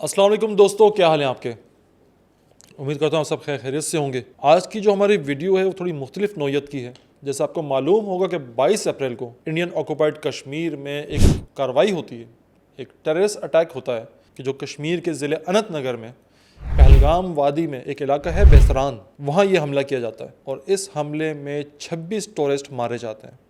السلام علیکم دوستو، کیا حال ہیں آپ کے؟ امید کرتا ہوں سب خیریت سے ہوں گے۔ آج کی جو ہماری ویڈیو ہے وہ تھوڑی مختلف نوعیت کی ہے۔ جیسا آپ کو معلوم ہوگا کہ 22 اپریل کو انڈین آکوپائڈ کشمیر میں ایک کارروائی ہوتی ہے، ایک ٹیررسٹ اٹیک ہوتا ہے کہ جو کشمیر کے ضلع اننت نگر میں پہلگام وادی میں ایک علاقہ ہے بیسران، وہاں یہ حملہ کیا جاتا ہے اور اس حملے میں 26 ٹورسٹ مارے جاتے ہیں،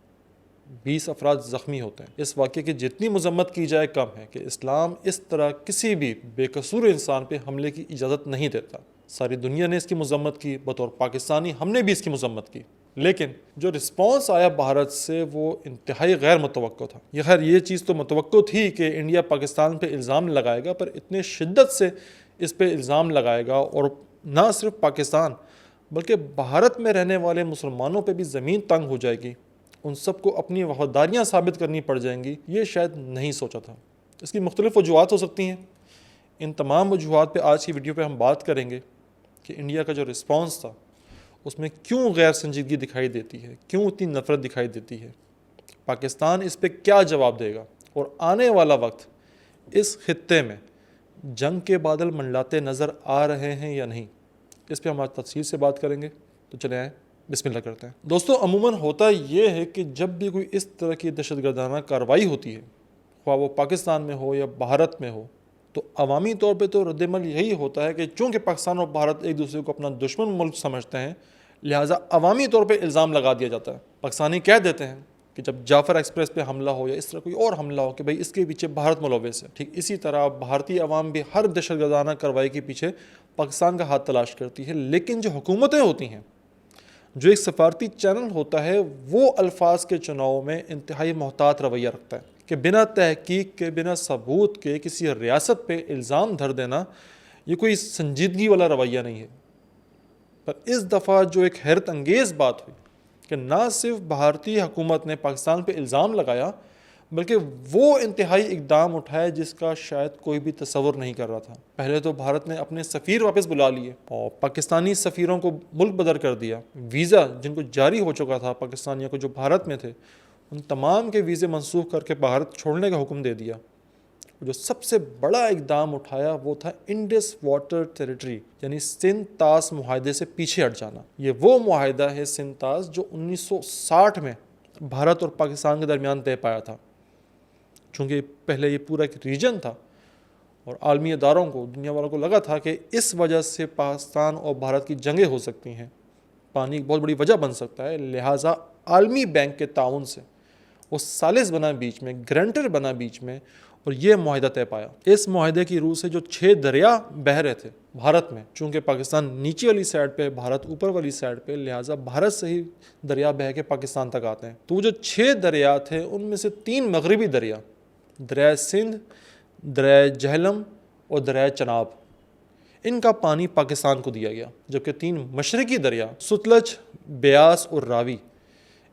20 افراد زخمی ہوتے ہیں۔ اس واقعے کی جتنی مذمت کی جائے کم ہے کہ اسلام اس طرح کسی بھی بے قصور انسان پہ حملے کی اجازت نہیں دیتا۔ ساری دنیا نے اس کی مذمت کی، بطور پاکستانی ہم نے بھی اس کی مذمت کی، لیکن جو رسپانس آیا بھارت سے وہ انتہائی غیر متوقع تھا۔ یہ خیر یہ چیز تو متوقع تھی کہ انڈیا پاکستان پہ الزام لگائے گا، پر اتنے شدت سے اس پہ الزام لگائے گا اور نہ صرف پاکستان بلکہ بھارت میں رہنے والے مسلمانوں پہ بھی زمین تنگ ہو جائے گی، ان سب کو اپنی وفاداریاں ثابت کرنی پڑ جائیں گی، یہ شاید نہیں سوچا تھا۔ اس کی مختلف وجوہات ہو سکتی ہیں، ان تمام وجوہات پہ آج کی ویڈیو پہ ہم بات کریں گے کہ انڈیا کا جو رسپانس تھا اس میں کیوں غیر سنجیدگی دکھائی دیتی ہے، کیوں اتنی نفرت دکھائی دیتی ہے، پاکستان اس پہ کیا جواب دے گا، اور آنے والا وقت اس خطے میں جنگ کے بادل منڈلاتے نظر آ رہے ہیں یا نہیں، اس پہ ہم آج تفصیل سے بات کریں گے۔ تو چلیں آئیں بسم اللہ کرتے ہیں۔ دوستو، عموماً ہوتا یہ ہے کہ جب بھی کوئی اس طرح کی دہشت گردانہ کارروائی ہوتی ہے، خواہ وہ پاکستان میں ہو یا بھارت میں ہو، تو عوامی طور پہ تو رد عمل یہی ہوتا ہے کہ چونکہ پاکستان اور بھارت ایک دوسرے کو اپنا دشمن ملک سمجھتے ہیں، لہٰذا عوامی طور پہ الزام لگا دیا جاتا ہے۔ پاکستانی کہہ دیتے ہیں کہ جب جعفر ایکسپریس پہ حملہ ہو یا اس طرح کوئی اور حملہ ہو کہ بھائی اس کے پیچھے بھارت ملوث ہے، ٹھیک اسی طرح بھارتی عوام بھی ہر دہشت گردانہ کارروائی کے پیچھے پاکستان کا ہاتھ تلاش کرتی ہے۔ لیکن جو حکومتیں ہوتی ہیں، جو ایک سفارتی چینل ہوتا ہے، وہ الفاظ کے چناؤ میں انتہائی محتاط رویہ رکھتا ہے کہ بنا تحقیق کے، بنا ثبوت کے کسی ریاست پہ الزام دھر دینا یہ کوئی سنجیدگی والا رویہ نہیں ہے۔ پر اس دفعہ جو ایک حیرت انگیز بات ہوئی کہ نہ صرف بھارتی حکومت نے پاکستان پہ الزام لگایا، بلکہ وہ انتہائی اقدام اٹھائے جس کا شاید کوئی بھی تصور نہیں کر رہا تھا۔ پہلے تو بھارت نے اپنے سفیر واپس بلا لیے اور پاکستانی سفیروں کو ملک بدر کر دیا۔ ویزا جن کو جاری ہو چکا تھا پاکستانیوں کو جو بھارت میں تھے، ان تمام کے ویزے منسوخ کر کے بھارت چھوڑنے کا حکم دے دیا۔ جو سب سے بڑا اقدام اٹھایا وہ تھا انڈس واٹر ٹیریٹری یعنی سندھ طاس معاہدے سے پیچھے ہٹ جانا۔ یہ وہ معاہدہ ہے سندھ طاس جو 1960 میں بھارت اور پاکستان کے درمیان طے پایا تھا۔ چونکہ پہلے یہ پورا ایک ریجن تھا اور عالمی اداروں کو، دنیا والوں کو لگا تھا کہ اس وجہ سے پاکستان اور بھارت کی جنگیں ہو سکتی ہیں، پانی ایک بہت بڑی وجہ بن سکتا ہے، لہٰذا عالمی بینک کے تعاون سے وہ ثالث بنا بیچ میں، گرانٹر بنا بیچ میں، اور یہ معاہدہ طے پایا۔ اس معاہدے کی روح سے جو 6 دریا بہہ رہے تھے بھارت میں، چونکہ پاکستان نیچے والی سائڈ پہ، بھارت اوپر والی سائڈ پہ، لہٰذا بھارت سے ہی دریا بہہ کے پاکستان تک آتے ہیں۔ تو وہ جو 6 دریا تھے ان میں سے 3 مغربی دریا، دریائے سندھ، دریائے جہلم اور دریائے چناب، ان کا پانی پاکستان کو دیا گیا، جبکہ 3 مشرقی دریا ستلج، بیاس اور راوی،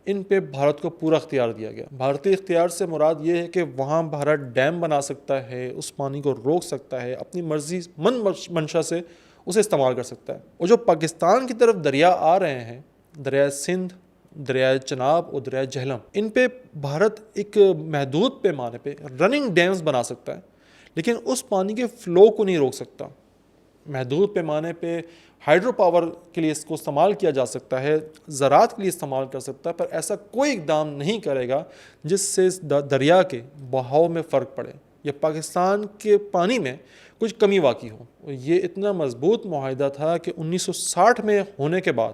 ان پہ بھارت کو پورا اختیار دیا گیا۔ بھارتی اختیار سے مراد یہ ہے کہ وہاں بھارت ڈیم بنا سکتا ہے، اس پانی کو روک سکتا ہے، اپنی مرضی من منشا سے اسے استعمال کر سکتا ہے۔ اور جو پاکستان کی طرف دریا آ رہے ہیں، دریائے سندھ، دریائے چناب اور دریائے جہلم، ان پہ بھارت ایک محدود پیمانے پہ رننگ ڈیمز بنا سکتا ہے، لیکن اس پانی کے فلو کو نہیں روک سکتا۔ محدود پیمانے پہ ہائیڈرو پاور کے لیے اس کو استعمال کیا جا سکتا ہے، زراعت کے لیے استعمال کر سکتا ہے، پر ایسا کوئی اقدام نہیں کرے گا جس سے دریا کے بہاؤ میں فرق پڑے یا پاکستان کے پانی میں کچھ کمی واقع ہو۔ اور یہ اتنا مضبوط معاہدہ تھا کہ 1960 میں ہونے کے بعد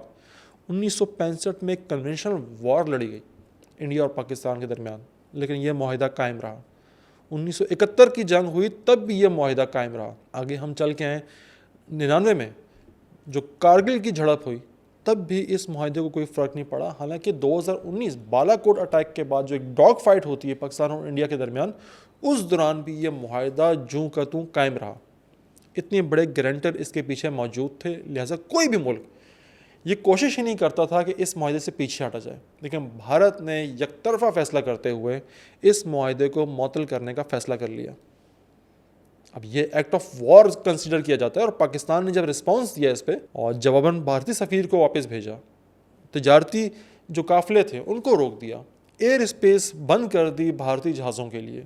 1965 میں ایک کنونشنل وار لڑی گئی انڈیا اور پاکستان کے درمیان، لیکن یہ معاہدہ قائم رہا۔ 1971 کی جنگ ہوئی تب بھی یہ معاہدہ قائم رہا۔ آگے ہم چل کے آئیں 99 میں جو کارگل کی جھڑپ ہوئی تب بھی اس معاہدے کو کوئی فرق نہیں پڑا، حالانکہ 2019 بالا کوٹ اٹیک کے بعد جو ایک ڈاگ فائٹ ہوتی ہے پاکستان اور انڈیا کے درمیان، اس دوران بھی یہ معاہدہ جوں کا توں قائم رہا۔ اتنے بڑے گارنٹر اس کے پیچھے موجود تھے، لہٰذا کوئی بھی ملک یہ کوشش ہی نہیں کرتا تھا کہ اس معاہدے سے پیچھے ہٹا جائے، لیکن بھارت نے یک طرفہ فیصلہ کرتے ہوئے اس معاہدے کو معطل کرنے کا فیصلہ کر لیا۔ اب یہ ایکٹ آف وار کنسیڈر کیا جاتا ہے، اور پاکستان نے جب رسپانس دیا اس پہ اور جواباً بھارتی سفیر کو واپس بھیجا، تجارتی جو قافلے تھے ان کو روک دیا، ایئر اسپیس بند کر دی بھارتی جہازوں کے لیے،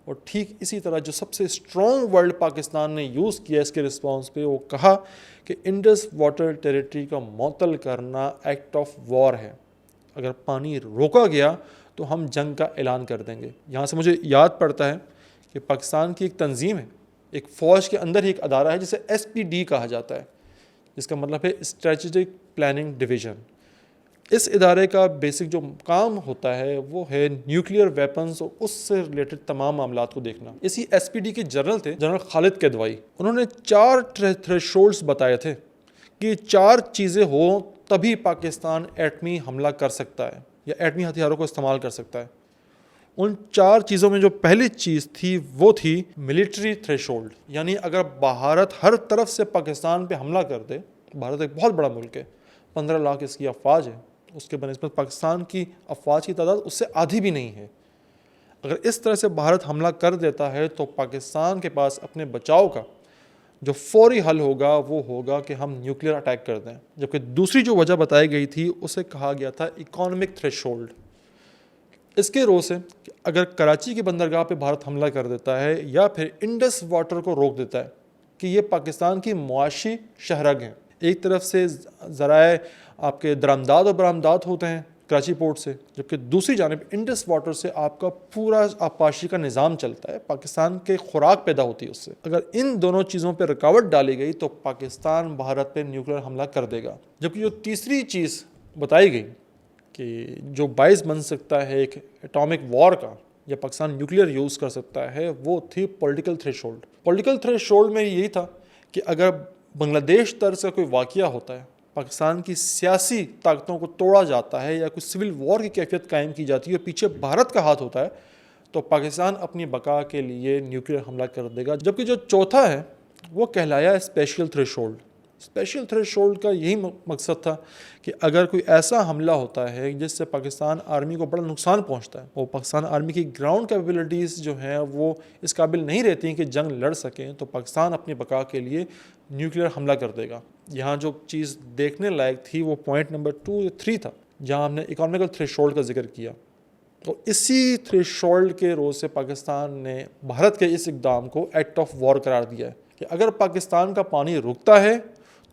اور ٹھیک اسی طرح جو سب سے اسٹرانگ ورڈ پاکستان نے یوز کیا اس کے رسپانس پہ، وہ کہا کہ انڈس واٹر ٹیریٹری کا معطل کرنا ایکٹ آف وار ہے، اگر پانی روکا گیا تو ہم جنگ کا اعلان کر دیں گے۔ یہاں سے مجھے یاد پڑتا ہے کہ پاکستان کی ایک تنظیم ہے، ایک فوج کے اندر ہی ایک ادارہ ہے جسے SPD کہا جاتا ہے، جس کا مطلب ہے اسٹریٹجک پلاننگ ڈویژن۔ اس ادارے کا بیسک جو کام ہوتا ہے وہ ہے نیوکلیئر ویپنز اور اس سے ریلیٹڈ تمام معاملات کو دیکھنا۔ اسی SPD کے جنرل تھے جنرل خالد کدوائی، انہوں نے 4 تھریشولڈز بتائے تھے کہ 4 چیزیں ہوں تبھی پاکستان ایٹمی حملہ کر سکتا ہے یا ایٹمی ہتھیاروں کو استعمال کر سکتا ہے۔ ان 4 چیزوں میں جو پہلی چیز تھی وہ تھی ملٹری تھریشولڈ، یعنی اگر بھارت ہر طرف سے پاکستان پہ حملہ کر دے، بھارت ایک بہت بڑا ملک ہے، 15 لاکھ اس کی افواج ہے، اس کے بنسبت پاکستان کی افواج کی تعداد اس سے آدھی بھی نہیں ہے۔ اگر اس طرح سے بھارت حملہ کر دیتا ہے تو پاکستان کے پاس اپنے بچاؤ کا جو فوری حل ہوگا وہ ہوگا کہ ہم نیوکلیئر اٹیک کر دیں۔ جبکہ دوسری جو وجہ بتائی گئی تھی اسے کہا گیا تھا اکانومک تھریشولڈ۔ اس کے رو سے کہ اگر کراچی کی بندرگاہ پہ بھارت حملہ کر دیتا ہے یا پھر انڈس واٹر کو روک دیتا ہے کہ یہ پاکستان کی معاشی شہرگ ہیں، ایک طرف سے ذرائع آپ کے درآمدات و برآمدات ہوتے ہیں کراچی پورٹ سے، جبکہ دوسری جانب انڈس واٹر سے آپ کا پورا آبپاشی کا نظام چلتا ہے، پاکستان کے خوراک پیدا ہوتی ہے اس سے۔ اگر ان دونوں چیزوں پہ رکاوٹ ڈالی گئی تو پاکستان بھارت پہ نیوکلیئر حملہ کر دے گا۔ جبکہ جو تیسری چیز بتائی گئی کہ جو باعث بن سکتا ہے ایک ایٹامک وار کا یا پاکستان نیوکلیئر یوز کر سکتا ہے وہ تھی پولیٹیکل تھریشولڈ۔ پولیٹیکل تھریشولڈ میں یہی تھا کہ اگر بنگلہ دیش طرز کا کوئی واقعہ ہوتا ہے، پاکستان کی سیاسی طاقتوں کو توڑا جاتا ہے یا کوئی سول وار کی کیفیت قائم کی جاتی ہے اور پیچھے بھارت کا ہاتھ ہوتا ہے، تو پاکستان اپنی بقا کے لیے نیوکلیئر حملہ کر دے گا۔ جبکہ جو چوتھا ہے وہ کہلایا اسپیشل تھریشولڈ۔ اسپیشل تھریشولڈ کا یہی مقصد تھا کہ اگر کوئی ایسا حملہ ہوتا ہے جس سے پاکستان آرمی کو بڑا نقصان پہنچتا ہے اور پاکستان آرمی کی گراؤنڈ کیپیبلٹیز جو ہیں وہ اس قابل نہیں رہتی کہ جنگ لڑ سکیں، تو پاکستان اپنی بقا کے لیے نیوکلیئر حملہ کر دے گا۔ یہاں جو چیز دیکھنے لائق تھی وہ پوائنٹ نمبر 2 یا 3 تھا، جہاں ہم نے اکانومکل تھریشولڈ کا ذکر کیا۔ تو اسی تھریشولڈ کے روز سے پاکستان نے بھارت کے اس اقدام کو ایکٹ آف وار قرار دیا ہے کہ اگر پاکستان کا پانی رکتا ہے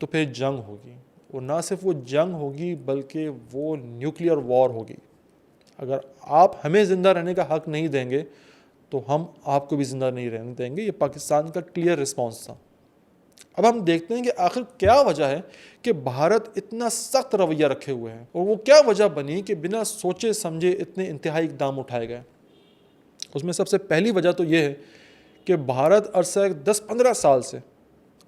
تو پھر جنگ ہوگی، اور نہ صرف وہ جنگ ہوگی بلکہ وہ نیوکلیئر وار ہوگی۔ اگر آپ ہمیں زندہ رہنے کا حق نہیں دیں گے تو ہم آپ کو بھی زندہ نہیں رہنے دیں گے۔ یہ پاکستان کا کلیئر رسپانس تھا۔ اب ہم دیکھتے ہیں کہ آخر کیا وجہ ہے کہ بھارت اتنا سخت رویہ رکھے ہوئے ہیں، اور وہ کیا وجہ بنی کہ بنا سوچے سمجھے اتنے انتہائی اقدام اٹھائے گئے۔ اس میں سب سے پہلی وجہ تو یہ ہے کہ بھارت عرصہ 10-15 سال سے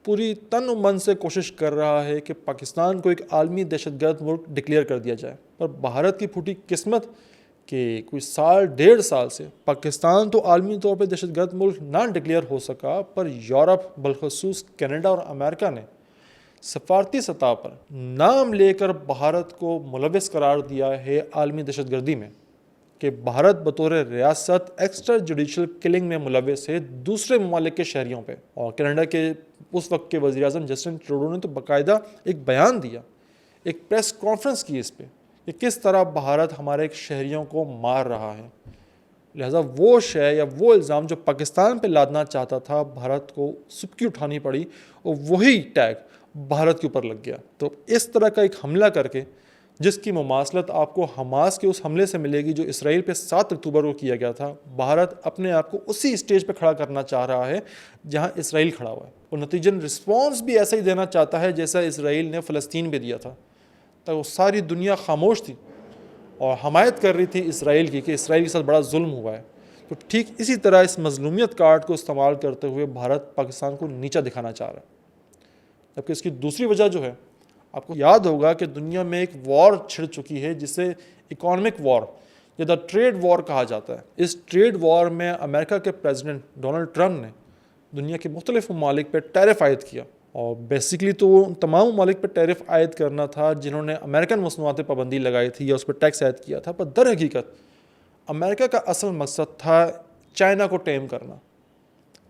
پوری تن و من سے کوشش کر رہا ہے کہ پاکستان کو ایک عالمی دہشت گرد ملک ڈکلیئر کر دیا جائے، پر بھارت کی پھوٹی قسمت کہ کوئی 1.5 سال سے پاکستان تو عالمی طور پہ دہشت گرد ملک نہ ڈکلیئر ہو سکا، پر یورپ بالخصوص کینیڈا اور امریکہ نے سفارتی سطح پر نام لے کر بھارت کو ملوث قرار دیا ہے عالمی دہشت گردی میں، کہ بھارت بطور ریاست ایکسٹرا جوڈیشل کلنگ میں ملوث ہے دوسرے ممالک کے شہریوں پہ۔ اور کینیڈا کے اس وقت کے وزیر اعظم جسٹن ٹروڈو نے تو باقاعدہ ایک بیان دیا، ایک پریس کانفرنس کی اس پہ کہ کس طرح بھارت ہمارے ایک شہریوں کو مار رہا ہے۔ لہٰذا وہ شے یا وہ الزام جو پاکستان پہ لادنا چاہتا تھا بھارت کو سبکی اٹھانی پڑی، اور وہی ٹیگ بھارت کے اوپر لگ گیا۔ تو اس طرح کا ایک حملہ کر کے، جس کی مماثلت آپ کو حماس کے اس حملے سے ملے گی جو اسرائیل پہ 7 اکتوبر کو کیا گیا تھا، بھارت اپنے آپ کو اسی اسٹیج پہ کھڑا کرنا چاہ رہا ہے جہاں اسرائیل کھڑا ہوا ہے، اور نتیجن رسپانس بھی ایسا ہی دینا چاہتا ہے جیسا اسرائیل نے فلسطین پہ دیا تھا۔ تو ساری دنیا خاموش تھی اور حمایت کر رہی تھی اسرائیل کی کہ اسرائیل کے ساتھ بڑا ظلم ہوا ہے۔ تو ٹھیک اسی طرح اس مظلومیت کارڈ کو استعمال کرتے ہوئے بھارت پاکستان کو نیچا دکھانا چاہ رہا ہے۔ جبکہ اس کی دوسری وجہ جو ہے، آپ کو یاد ہوگا کہ دنیا میں ایک وار چھڑ چکی ہے جسے اکانومک وار یا دا ٹریڈ وار کہا جاتا ہے۔ اس ٹریڈ وار میں امریکہ کے پریزیڈنٹ ڈونلڈ ٹرمپ نے دنیا کے مختلف ممالک پہ ٹیرف عائد کیا، اور بیسیکلی تو وہ تمام ممالک پہ ٹیرف عائد کرنا تھا جنہوں نے امریکن مصنوعات پہ پابندی لگائی تھی یا اس پہ ٹیکس عائد کیا تھا، پر در حقیقت امریکہ کا اصل مقصد تھا چائنا کو ٹیم کرنا،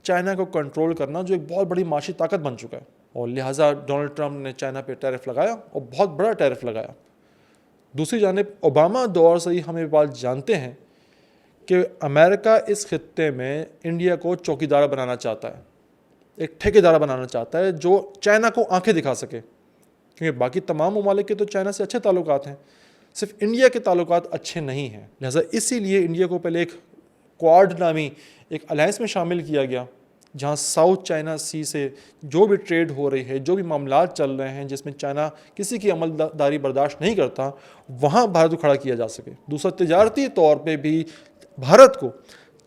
چائنا کو کنٹرول کرنا، جو ایک بہت بڑی معاشی طاقت بن چکا ہے، اور لہٰذا ڈونلڈ ٹرمپ نے چائنا پہ ٹیرف لگایا اور بہت بڑا ٹیرف لگایا۔ دوسری جانب اوباما دور سے ہی ہم یہ بات جانتے ہیں کہ امریکہ اس خطے میں انڈیا کو چوکیدار بنانا چاہتا ہے، ایک ٹھیکیدار بنانا چاہتا ہے جو چائنا کو آنکھیں دکھا سکے، کیونکہ باقی تمام ممالک کے تو چائنا سے اچھے تعلقات ہیں، صرف انڈیا کے تعلقات اچھے نہیں ہیں۔ لہٰذا اسی لیے انڈیا کو پہلے ایک کوارڈ نامی ایک الائنس میں شامل کیا گیا، جہاں ساؤتھ چائنا سی سے جو بھی ٹریڈ ہو رہی ہے، جو بھی معاملات چل رہے ہیں جس میں چائنا کسی کی عمل داری برداشت نہیں کرتا، وہاں بھارت کو کھڑا کیا جا سکے۔ دوسرا، تجارتی طور پہ بھی بھارت کو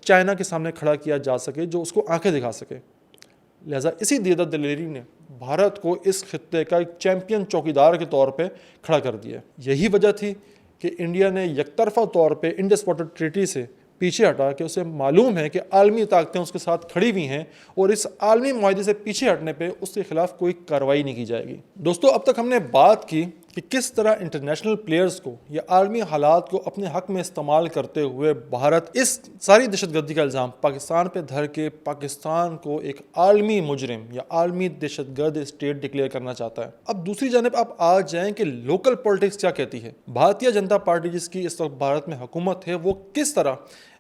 چائنا کے سامنے کھڑا کیا جا سکے جو اس کو آنکھیں دکھا سکے۔ لہٰذا اسی دیدہ دلیری نے بھارت کو اس خطے کا ایک چیمپئن چوکیدار کے طور پہ کھڑا کر دیا۔ یہی وجہ تھی کہ انڈیا نے یک طرفہ طور پہ انڈس واٹر ٹریٹی سے پیچھے ہٹا کہ اسے معلوم ہے کہ عالمی طاقتیں اس کے ساتھ کھڑی ہوئی ہیں اور اس عالمی معاہدے سے پیچھے ہٹنے پہ اس کے خلاف کوئی کارروائی نہیں کی جائے گی۔ دوستو، اب تک ہم نے بات کی کہ کس طرح انٹرنیشنل پلیئرز کو یا عالمی حالات کو اپنے حق میں استعمال کرتے ہوئے بھارت اس ساری دہشت گردی کا الزام پاکستان پہ دھر کے پاکستان کو ایک عالمی مجرم یا عالمی دہشت گرد اسٹیٹ ڈکلیئر کرنا چاہتا ہے۔ اب دوسری جانب آپ آ جائیں کہ لوکل پولیٹکس کیا کہتی ہے۔ بھارتیہ جنتا پارٹی جس کی اس وقت بھارت میں حکومت ہے، وہ کس طرح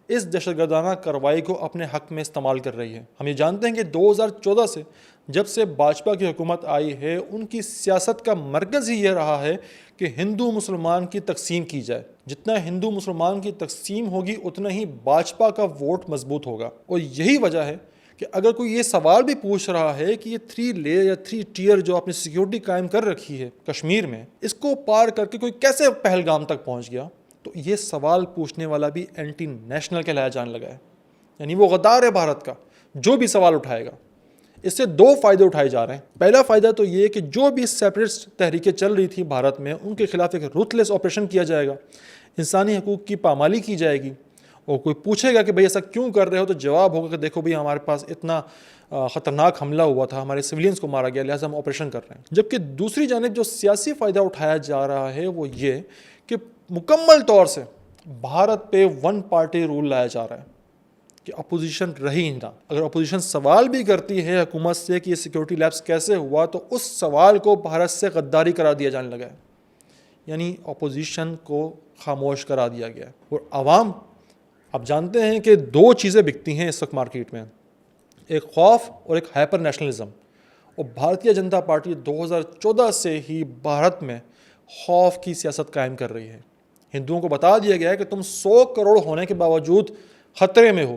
اس دہشت گردانہ کارروائی کو اپنے حق میں استعمال کر رہی ہے۔ ہم یہ جانتے ہیں کہ 2014 سے جب سے بھاجپا کی حکومت آئی ہے، ان کی سیاست کا مرکز ہی یہ رہا ہے کہ ہندو مسلمان کی تقسیم کی جائے۔ جتنا ہندو مسلمان کی تقسیم ہوگی اتنا ہی بھاجپا کا ووٹ مضبوط ہوگا۔ اور یہی وجہ ہے کہ اگر کوئی یہ سوال بھی پوچھ رہا ہے کہ یہ 3 لیئر یا 3 ٹیئر جو آپ نے سیکیورٹی قائم کر رکھی ہے کشمیر میں، اس کو پار کر کے کوئی کیسے پہلگام تک پہنچ گیا، تو یہ سوال پوچھنے والا بھی اینٹی نیشنل کہلایا جانے لگا ہے، یعنی وہ غدار ہے بھارت کا جو بھی سوال اٹھائے گا۔ اس سے 2 فائدے اٹھائے جا رہے ہیں۔ پہلا فائدہ تو یہ کہ جو بھی سیپریٹسٹ تحریکیں چل رہی تھی بھارت میں، ان کے خلاف ایک روتھلیس آپریشن کیا جائے گا، انسانی حقوق کی پامالی کی جائے گی، اور کوئی پوچھے گا کہ بھئی ایسا کیوں کر رہے ہو، تو جواب ہوگا کہ دیکھو بھئی ہمارے پاس اتنا خطرناک حملہ ہوا تھا، ہمارے سویلینز کو مارا گیا، لہٰذا ہم آپریشن کر رہے ہیں۔ جبکہ دوسری جانب جو سیاسی فائدہ اٹھایا جا رہا ہے وہ یہ کہ مکمل طور سے بھارت پہ 1 پارٹی رول لایا جا رہا ہے کہ اپوزیشن رہی نہ۔ اگر اپوزیشن سوال بھی کرتی ہے حکومت سے کہ یہ سیکیورٹی لیپس کیسے ہوا، تو اس سوال کو بھارت سے غداری قرار دیا جانے لگا ہے، یعنی اپوزیشن کو خاموش کرا دیا گیا ہے۔ اور عوام، آپ جانتے ہیں کہ 2 چیزیں بکتی ہیں اس وقت مارکیٹ میں، ایک خوف اور ایک ہائپر نیشنلزم، اور بھارتیہ جنتا پارٹی 2014 سے ہی بھارت میں خوف کی سیاست قائم کر رہی ہے۔ ہندوؤں کو بتا دیا گیا ہے کہ تم 100 کروڑ ہونے کے باوجود خطرے میں ہو،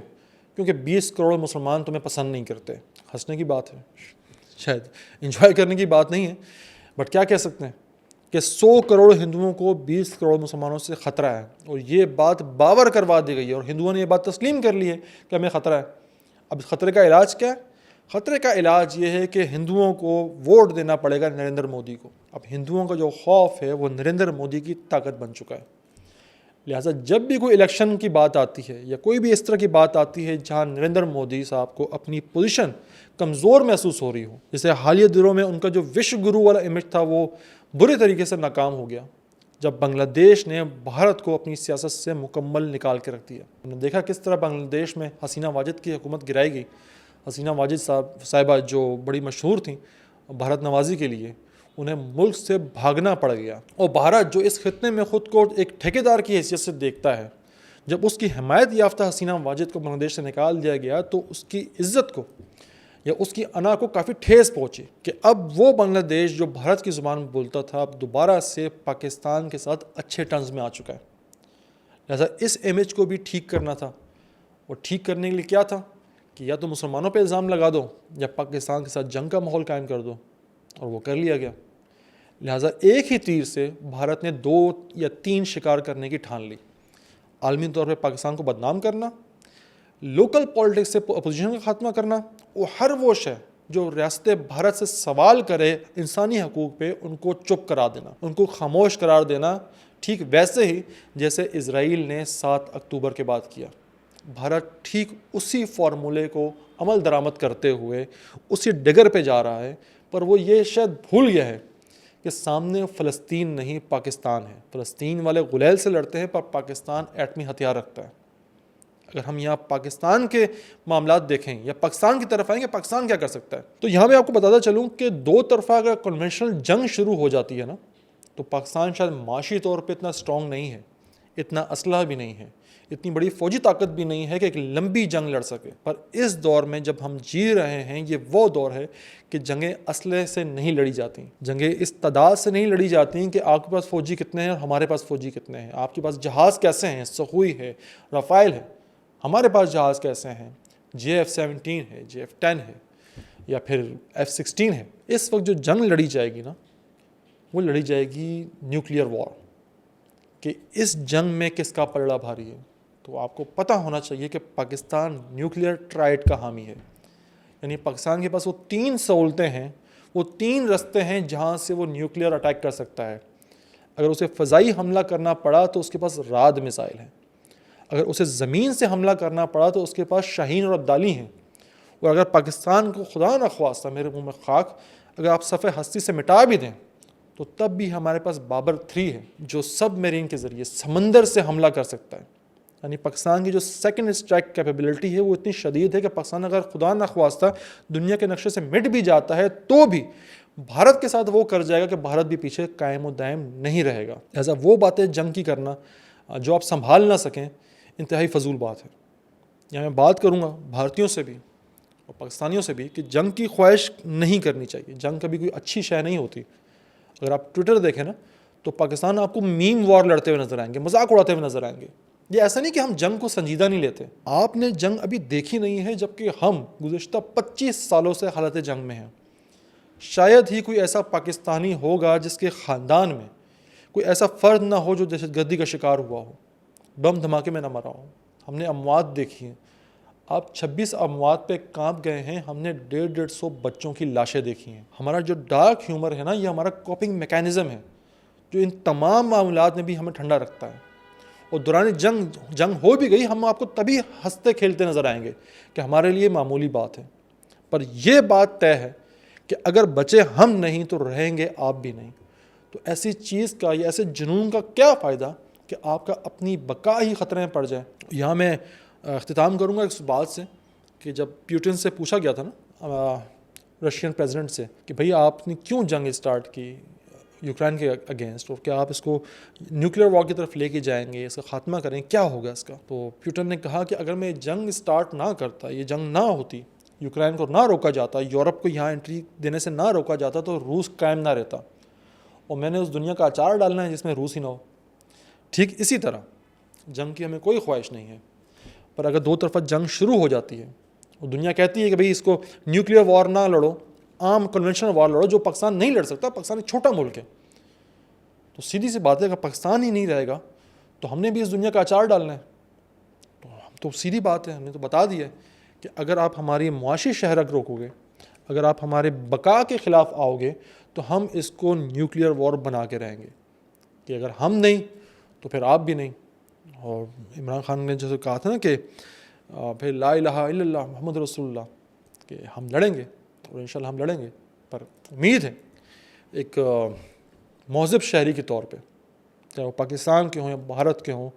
کیونکہ 20 کروڑ مسلمان تمہیں پسند نہیں کرتے۔ ہنسنے کی بات ہے، شاید انجوائے کرنے کی بات نہیں ہے، بٹ کیا کہہ سکتے ہیں کہ 100 کروڑ ہندوؤں کو 20 کروڑ مسلمانوں سے خطرہ ہے، اور یہ بات باور کروا دی گئی ہے، اور ہندوؤں نے یہ بات تسلیم کر لی ہے کہ ہمیں خطرہ ہے۔ اب اس خطرے کا علاج کیا ہے؟ خطرے کا علاج یہ ہے کہ ہندوؤں کو ووٹ دینا پڑے گا نریندر مودی کو۔ اب ہندوؤں کا جو خوف ہے وہ نریندر مودی کی طاقت بن چکا ہے۔ لہٰذا جب بھی کوئی الیکشن کی بات آتی ہے یا کوئی بھی اس طرح کی بات آتی ہے جہاں نریندر مودی صاحب کو اپنی پوزیشن کمزور محسوس ہو رہی ہو، جیسے حالیہ دنوں میں ان کا جو وشو گرو والا امیج تھا وہ برے طریقے سے ناکام ہو گیا، جب بنگلہ دیش نے بھارت کو اپنی سیاست سے مکمل نکال کے رکھ دیا۔ ہم نے دیکھا کس طرح بنگلہ دیش میں حسینہ واجد کی حکومت گرائی گئی۔ حسینہ واجد صاحبہ جو بڑی مشہور تھیں بھارت نوازی کے لیے، انہیں ملک سے بھاگنا پڑ گیا، اور بھارت جو اس خطے میں خود کو ایک ٹھیکیدار کی حیثیت سے دیکھتا ہے، جب اس کی حمایت یافتہ حسینہ واجد کو بنگلہ دیش سے نکال دیا گیا تو اس کی عزت کو یا اس کی انا کو کافی ٹھیس پہنچی کہ اب وہ بنگلہ دیش جو بھارت کی زبان بولتا تھا اب دوبارہ سے پاکستان کے ساتھ اچھے ٹرمز میں آ چکا ہے۔ لہٰذا اس امیج کو بھی ٹھیک کرنا تھا، اور ٹھیک کرنے کے لیے کیا تھا کہ یا تو مسلمانوں پہ الزام لگا دو یا پاکستان کے ساتھ جنگ کا ماحول قائم کر دو، اور وہ کر لیا گیا۔ لہٰذا ایک ہی تیر سے بھارت نے 2 یا 3 شکار کرنے کی ٹھان لی، عالمی طور پہ پاکستان کو بدنام کرنا، لوکل پولیٹکس سے اپوزیشن کا خاتمہ کرنا، اور ہر وہ شے جو ریاست بھارت سے سوال کرے انسانی حقوق پہ ان کو چپ کرا دینا، ان کو خاموش قرار دینا، ٹھیک ویسے ہی جیسے اسرائیل نے 7 اکتوبر کے بعد کیا۔ بھارت ٹھیک اسی فارمولے کو عمل درآمد کرتے ہوئے اسی ڈگر پہ جا رہا ہے، پر وہ یہ شاید بھول گیا ہے کہ سامنے فلسطین نہیں پاکستان ہے۔ فلسطین والے غلیل سے لڑتے ہیں، پر پاکستان ایٹمی ہتھیار رکھتا ہے۔ اگر ہم یہاں پاکستان کے معاملات دیکھیں یا پاکستان کی طرف آئیں کہ پاکستان کیا کر سکتا ہے، تو یہاں میں آپ کو بتاتا چلوں کہ 2 طرفہ اگر کنونشنل جنگ شروع ہو جاتی ہے نا، تو پاکستان شاید معاشی طور پہ اتنا اسٹرانگ نہیں ہے، اتنا اسلحہ بھی نہیں ہے، اتنی بڑی فوجی طاقت بھی نہیں ہے کہ ایک لمبی جنگ لڑ سکے. پر اس دور میں جب ہم جی رہے ہیں یہ وہ دور ہے کہ جنگیں اسلحے سے نہیں لڑی جاتی. جنگیں اس تعداد سے نہیں لڑی جاتی کہ آپ کے پاس فوجی کتنے ہیں اور ہمارے پاس فوجی کتنے ہیں. آپ کے پاس جہاز کیسے ہیں, سخوئی ہے, رافائل ہے. ہمارے پاس جہاز کیسے ہیں, JF-17 ہے, JF-10 ہے یا پھر F-16 ہے. اس وقت جو جنگ لڑی جائے گی نا, وہ لڑی جائے گی نیوکلیئر وار, کہ اس جنگ میں کس کا پلڑا بھاری ہے. تو آپ کو پتہ ہونا چاہیے کہ پاکستان نیوکلیئر ٹرائیڈ کا حامی ہے. یعنی پاکستان کے پاس وہ 3 سہولتیں ہیں, وہ 3 رستے ہیں جہاں سے وہ نیوکلیئر اٹیک کر سکتا ہے. اگر اسے فضائی حملہ کرنا پڑا تو اس کے پاس راد میزائل ہیں. اگر اسے زمین سے حملہ کرنا پڑا تو اس کے پاس شاہین اور عبدالی ہیں. اور اگر پاکستان کو خدا نخواستہ, میرے منہ میں خاک, اگر آپ صفحہ ہستی سے مٹا بھی دیں تو تب بھی ہمارے پاس بابر 3 ہے جو سب میرین کے ذریعے سمندر سے حملہ کر سکتا ہے. یعنی پاکستان کی جو سیکنڈ اسٹرائک کیپیبلٹی ہے وہ اتنی شدید ہے کہ پاکستان اگر خدا نخواستہ دنیا کے نقشے سے مٹ بھی جاتا ہے تو بھی بھارت کے ساتھ وہ کر جائے گا کہ بھارت بھی پیچھے قائم و دائم نہیں رہے گا. لہٰذا وہ باتیں جنگ کی کرنا جو آپ سنبھال نہ سکیں انتہائی فضول بات ہے. یہاں میں بات کروں گا بھارتیوں سے بھی اور پاکستانیوں سے بھی کہ جنگ کی خواہش نہیں کرنی چاہیے. جنگ کبھی کوئی اچھی شے نہیں ہوتی. اگر آپ ٹویٹر دیکھیں نا تو پاکستان آپ کو میم وار لڑتے ہوئے نظر آئیں گے, مذاق اڑاتے ہوئے نظر آئیں گے. یہ ایسا نہیں کہ ہم جنگ کو سنجیدہ نہیں لیتے. آپ نے جنگ ابھی دیکھی نہیں ہے, جبکہ ہم گزشتہ 25 سالوں سے حالت جنگ میں ہیں. شاید ہی کوئی ایسا پاکستانی ہوگا جس کے خاندان میں کوئی ایسا فرد نہ ہو جو دہشت گردی کا شکار ہوا ہو, بم دھماکے میں نہ مرا ہو. ہم نے اموات دیکھی ہیں. آپ 26 اموات پہ کانپ گئے ہیں. ہم نے 150 بچوں کی لاشیں دیکھی ہیں. ہمارا جو ڈارک ہیومر ہے نا, یہ ہمارا کوپنگ میکینزم ہے جو ان تمام معاملات میں بھی ہمیں ٹھنڈا رکھتا ہے. اور دوران جنگ ہو بھی گئی, ہم آپ کو تبھی ہنستے کھیلتے نظر آئیں گے کہ ہمارے لیے معمولی بات ہے. پر یہ بات طے ہے کہ اگر بچے ہم نہیں تو رہیں گے آپ بھی نہیں. تو ایسی چیز کا یا ایسے جنون کا کیا فائدہ کہ آپ کا اپنی بقا ہی خطرے میں پڑ جائے. یہاں میں اختتام کروں گا اس بات سے کہ جب پیوٹن سے پوچھا گیا تھا نا, رشین پریزیڈنٹ سے, کہ بھئی آپ نے کیوں جنگ اسٹارٹ کی یوکرین کے اگینسٹ, اور کیا آپ اس کو نیوکلیئر وار کی طرف لے کے جائیں گے, اس کا خاتمہ کریں, کیا ہوگا اس کا. تو پیوٹن نے کہا کہ اگر میں جنگ اسٹارٹ نہ کرتا, یہ جنگ نہ ہوتی, یوکرین کو نہ روکا جاتا, یورپ کو یہاں انٹری دینے سے نہ روکا جاتا, تو روس قائم نہ رہتا. اور میں نے اس دنیا کا اچار ڈالنا ہے جس میں روس ہی نہ ہو. ٹھیک اسی طرح جنگ کی ہمیں کوئی خواہش نہیں ہے, پر اگر دو طرفہ جنگ شروع ہو جاتی ہے اور دنیا کہتی ہے کہ بھئی اس کو نیوکلیئر وار نہ لڑو, عام کنونشنل وار لڑو, جو پاکستان نہیں لڑ سکتا. پاکستان ایک چھوٹا ملک ہے. تو سیدھی سی بات ہے, اگر پاکستان ہی نہیں رہے گا تو ہم نے بھی اس دنیا کا اچار ڈالنا ہے. تو سیدھی بات ہے, ہم نے تو بتا دیا ہے کہ اگر آپ ہماری معاشی شہرت روکو گے, اگر آپ ہمارے بقا کے خلاف آؤ گے, تو ہم اس کو نیوکلیئر وار بنا کے رہیں گے کہ اگر ہم نہیں تو پھر آپ بھی نہیں. اور عمران خان نے جیسے کہا تھا نا کہ پھر لا الہ الا اللہ محمد رسول اللہ, کہ ہم لڑیں گے اور انشاءاللہ ہم لڑیں گے. پر امید ہے ایک مہذب شہری کے طور پہ, چاہے وہ پاکستان کے ہوں یا بھارت کے ہوں,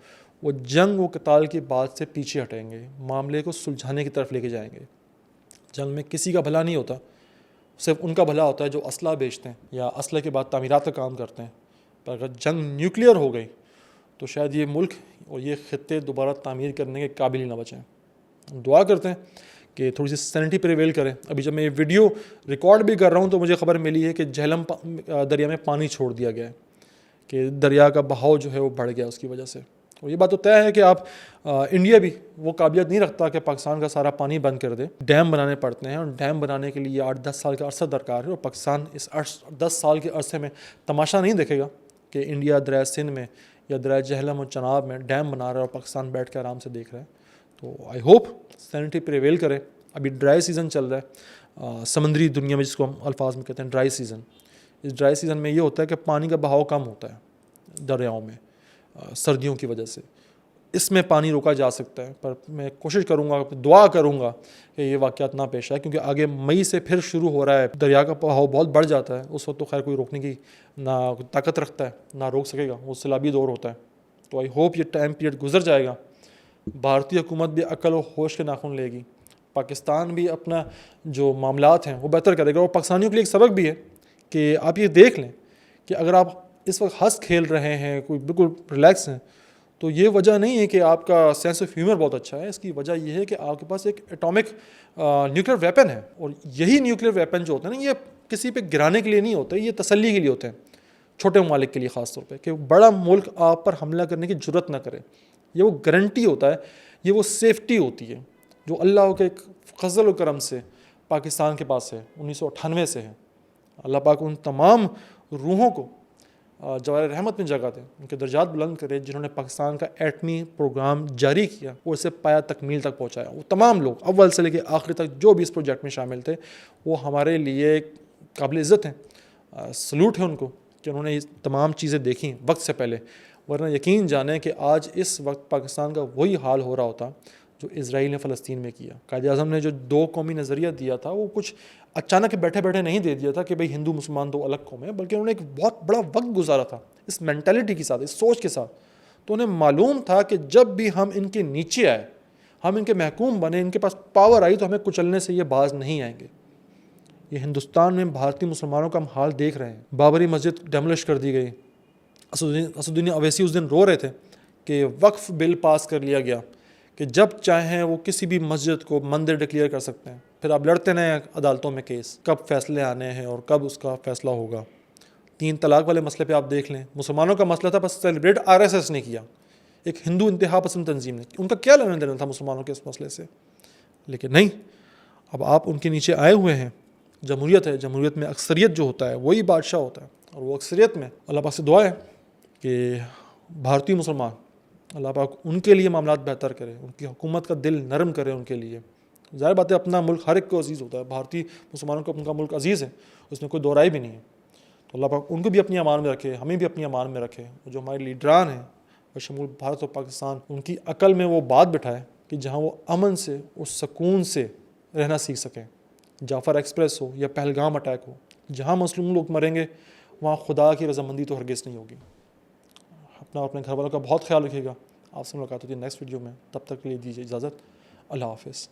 وہ جنگ و قتال کی بات سے پیچھے ہٹیں گے, معاملے کو سلجھانے کی طرف لے کے جائیں گے. جنگ میں کسی کا بھلا نہیں ہوتا, صرف ان کا بھلا ہوتا ہے جو اسلحہ بیچتے ہیں یا اسلحے کے بعد تعمیرات کا کام کرتے ہیں. پر اگر جنگ نیوکلیئر ہو گئی تو شاید یہ ملک اور یہ خطے دوبارہ تعمیر کرنے کے قابل ہی نہ بچیں. دعا کرتے ہیں کہ تھوڑی سی سینٹی پریویل کریں. ابھی جب میں یہ ویڈیو ریکارڈ بھی کر رہا ہوں تو مجھے خبر ملی ہے کہ جہلم دریا میں پانی چھوڑ دیا گیا ہے, کہ دریا کا بہاؤ جو ہے وہ بڑھ گیا اس کی وجہ سے. اور یہ بات تو طے ہے کہ آپ انڈیا بھی وہ قابلیت نہیں رکھتا کہ پاکستان کا سارا پانی بند کر دے. ڈیم بنانے پڑتے ہیں, اور ڈیم بنانے کے لیے 8-10 سال کا عرصہ درکار ہے. اور پاکستان اس 10 سال کے عرصے میں تماشا نہیں دیکھے گا کہ انڈیا دریائے سندھ میں یا دریائے جہلم اور چناب میں ڈیم بنا رہا ہے اور پاکستان بیٹھ کے آرام سے دیکھ رہا ہے. تو آئی ہوپ سینٹی پریویل کرے. ابھی ڈرائی سیزن چل رہا ہے, سمندری دنیا میں جس کو ہم الفاظ میں کہتے ہیں ڈرائی سیزن. اس ڈرائی سیزن میں یہ ہوتا ہے کہ پانی کا بہاؤ کم ہوتا ہے دریاؤں میں سردیوں کی وجہ سے. اس میں پانی روکا جا سکتا ہے, پر میں کوشش کروں گا, دعا کروں گا کہ یہ واقعات نہ پیش آئے, کیونکہ آگے مئی سے پھر شروع ہو رہا ہے, دریا کا بہاؤ بہت بڑھ جاتا ہے. اس وقت تو خیر کوئی روکنے کی نہ طاقت رکھتا ہے, نہ روک سکے گا, وہ سیلابی دور ہوتا ہے. تو آئی ہوپ یہ ٹائم پیریڈ گزر جائے گا, بھارتی حکومت بھی عقل و ہوش کے ناخن لے گی, پاکستان بھی اپنا جو معاملات ہیں وہ بہتر کرے گا. اور پاکستانیوں کے لیے ایک سبق بھی ہے کہ آپ یہ دیکھ لیں کہ اگر آپ اس وقت ہنس کھیل رہے ہیں, کوئی بالکل ریلیکس ہیں, تو یہ وجہ نہیں ہے کہ آپ کا سینس آف ہیومر بہت اچھا ہے، اس کی وجہ یہ ہے کہ آپ کے پاس ایک ایٹامک نیوکلیر ویپن ہے، اور یہی نیوکلیر ویپن جو ہوتے ہیں نا، یہ کسی پہ گرانے کے لیے نہیں ہوتے، یہ تسلی کے لیے ہوتے ہیں، چھوٹے ممالک کے لیے خاص طور پہ، کہ بڑا ملک آپ پر حملہ کرنے کی جرت نہ کرے. یہ وہ گارنٹی ہوتا ہے، یہ وہ سیفٹی ہوتی ہے جو اللہ کے ایک فضل و کرم سے پاکستان کے پاس ہے، 1998 سے ہے. اللہ پاک ان تمام روحوں کو جوار رحمت میں جگہ دے، ان کے درجات بلند کرے جنہوں نے پاکستان کا ایٹمی پروگرام جاری کیا، وہ اسے پایا تکمیل تک پہنچایا. وہ تمام لوگ اول سے لے کے آخر تک جو بھی اس پروجیکٹ میں شامل تھے، وہ ہمارے لیے قابل عزت ہیں. سلوٹ ہے ان کو کہ انہوں نے یہ تمام چیزیں دیکھیں وقت سے پہلے، ورنہ یقین جانیں کہ آج اس وقت پاکستان کا وہی حال ہو رہا ہوتا جو اسرائیل نے فلسطین میں کیا. قائد اعظم نے جو 2 قومی نظریہ دیا تھا، وہ کچھ اچانک بیٹھے بیٹھے نہیں دے دیا تھا کہ بھئی ہندو مسلمان 2 الگ قومیں ہیں، بلکہ انہوں نے ایک بہت بڑا وقت گزارا تھا اس مینٹلٹی کے ساتھ، اس سوچ کے ساتھ. تو انہیں معلوم تھا کہ جب بھی ہم ان کے نیچے آئے، ہم ان کے محکوم بنے، ان کے پاس پاور آئی، تو ہمیں کچلنے سے یہ باز نہیں آئیں گے. یہ ہندوستان میں بھارتی مسلمانوں کا ہم حال دیکھ رہے ہیں. بابری مسجد ڈیمولش کر دی گئی. اسدالدین اویسی اس دن رو رہے تھے کہ وقف بل پاس کر لیا گیا کہ جب چاہیں وہ کسی بھی مسجد کو مندر ڈکلیئر کر سکتے ہیں. پھر آپ لڑتے رہے عدالتوں میں کیس، کب فیصلے آنے ہیں اور کب اس کا فیصلہ ہوگا. 3 طلاق والے مسئلے پہ آپ دیکھ لیں، مسلمانوں کا مسئلہ تھا، بس سیلیبریٹ RSS نے کیا، ایک ہندو انتہا پسند تنظیم نے. ان کا کیا لینا دینا تھا مسلمانوں کے اس مسئلے سے؟ لیکن نہیں، اب آپ ان کے نیچے آئے ہوئے ہیں. جمہوریت ہے، جمہوریت میں اکثریت جو ہوتا ہے وہی بادشاہ ہوتا ہے، اور وہ اکثریت میں اللہ پاک سے دعا ہے کہ بھارتی مسلمان اللہ پاک ان کے لیے معاملات بہتر کرے، ان کی حکومت کا دل نرم کرے ان کے لیے. ظاہر بات ہے اپنا ملک ہر ایک کو عزیز ہوتا ہے، بھارتی مسلمانوں کو ان کا ملک عزیز ہے، اس میں کوئی دو رائے بھی نہیں ہے. تو اللہ پاک ان کو بھی اپنی امان میں رکھے، ہمیں بھی اپنی امان میں رکھے. جو ہمارے لیڈران ہیں بشمول بھارت اور پاکستان، ان کی عقل میں وہ بات بٹھائے کہ جہاں وہ امن سے اور سکون سے رہنا سیکھ سکیں. جعفر ایکسپریس ہو یا پہلگام اٹیک ہو، جہاں مسلم لوگ مریں گے وہاں خدا کی رضامندی تو ہرگز نہیں ہوگی. اپنا اور اپنے گھر والوں کا بہت خیال رکھیے گا. آپ سے ملاقات ہوتی ہے نیکسٹ ویڈیو میں، تب تک کے لیے دیجیے اجازت. اللہ حافظ.